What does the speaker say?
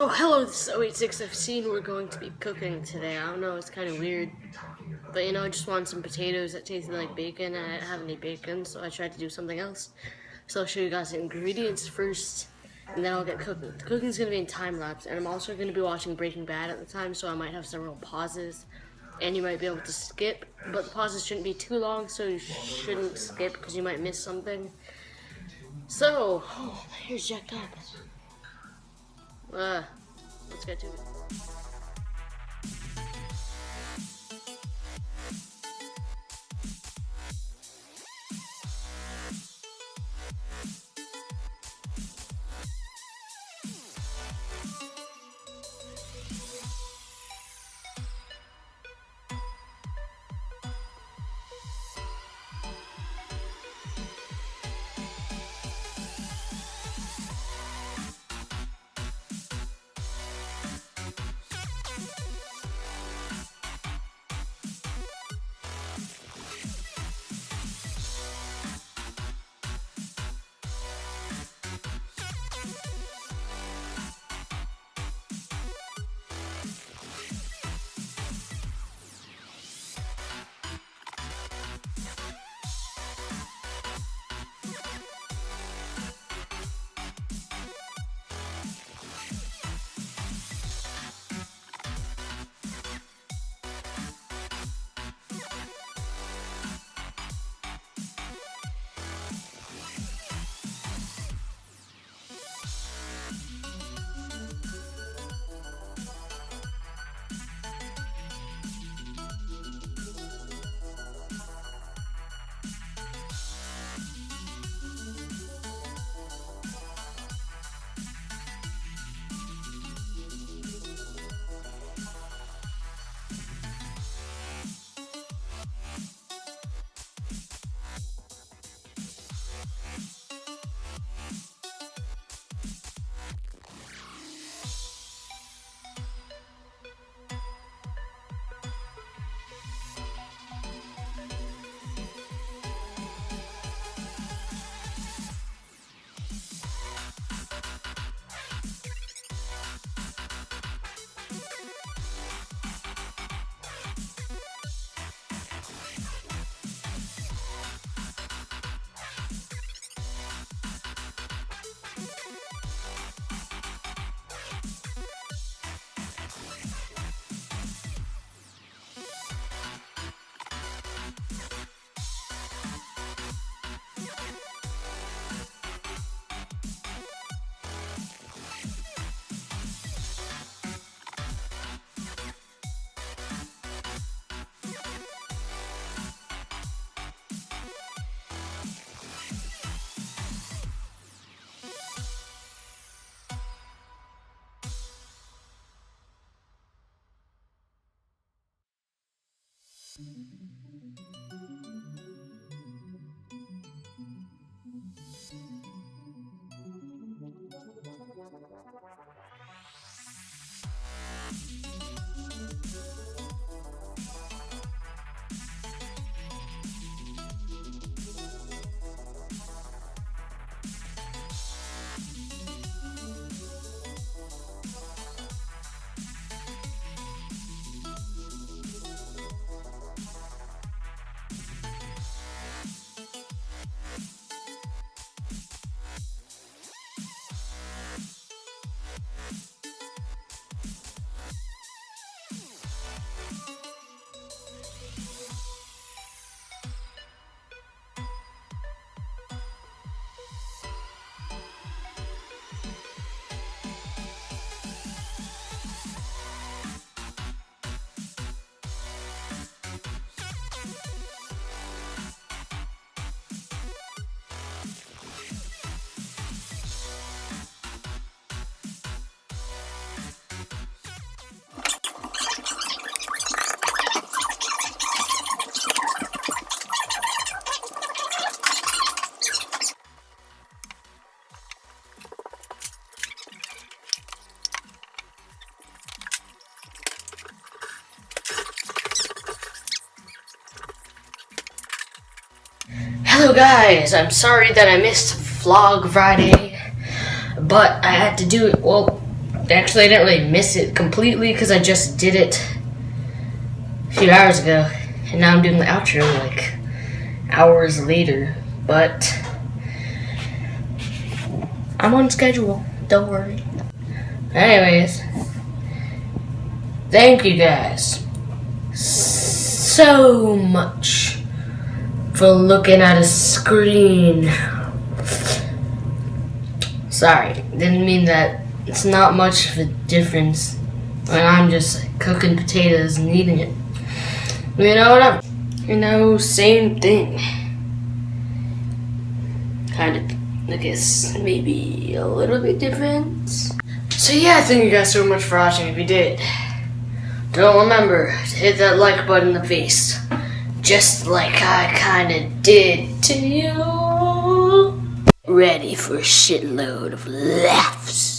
Oh, hello, this is 08615. We're going to be cooking today. I don't know, it's kind of weird. But I just wanted some potatoes that tasted like bacon, and I didn't have any bacon, so I tried to do something else. So I'll show you guys the ingredients first, and then I'll get cooking. The cooking's going to be in time lapse, and I'm also going to be watching Breaking Bad at the time, so I might have several pauses. And you might be able to skip, but the pauses shouldn't be too long, so you shouldn't skip because you might miss something. So, oh, my hair's jacked up. Let's get to it. Hello guys, I'm sorry that I missed Vlog Friday, but I had to do it. Well, Actually, I didn't really miss it completely because I just did it a few hours ago. And now I'm doing the outro like hours later. But I'm on schedule. Don't worry. Anyways, thank you guys so much for looking at a screen. Sorry, didn't mean that. It's not much of a difference when I'm just cooking potatoes and eating it. You know what? Same thing. Kind of, I guess, maybe a little bit different. So yeah, thank you guys so much for watching. If you did, don't remember to hit that like button in the face, just like I kinda did to you. Ready for a shitload of laughs.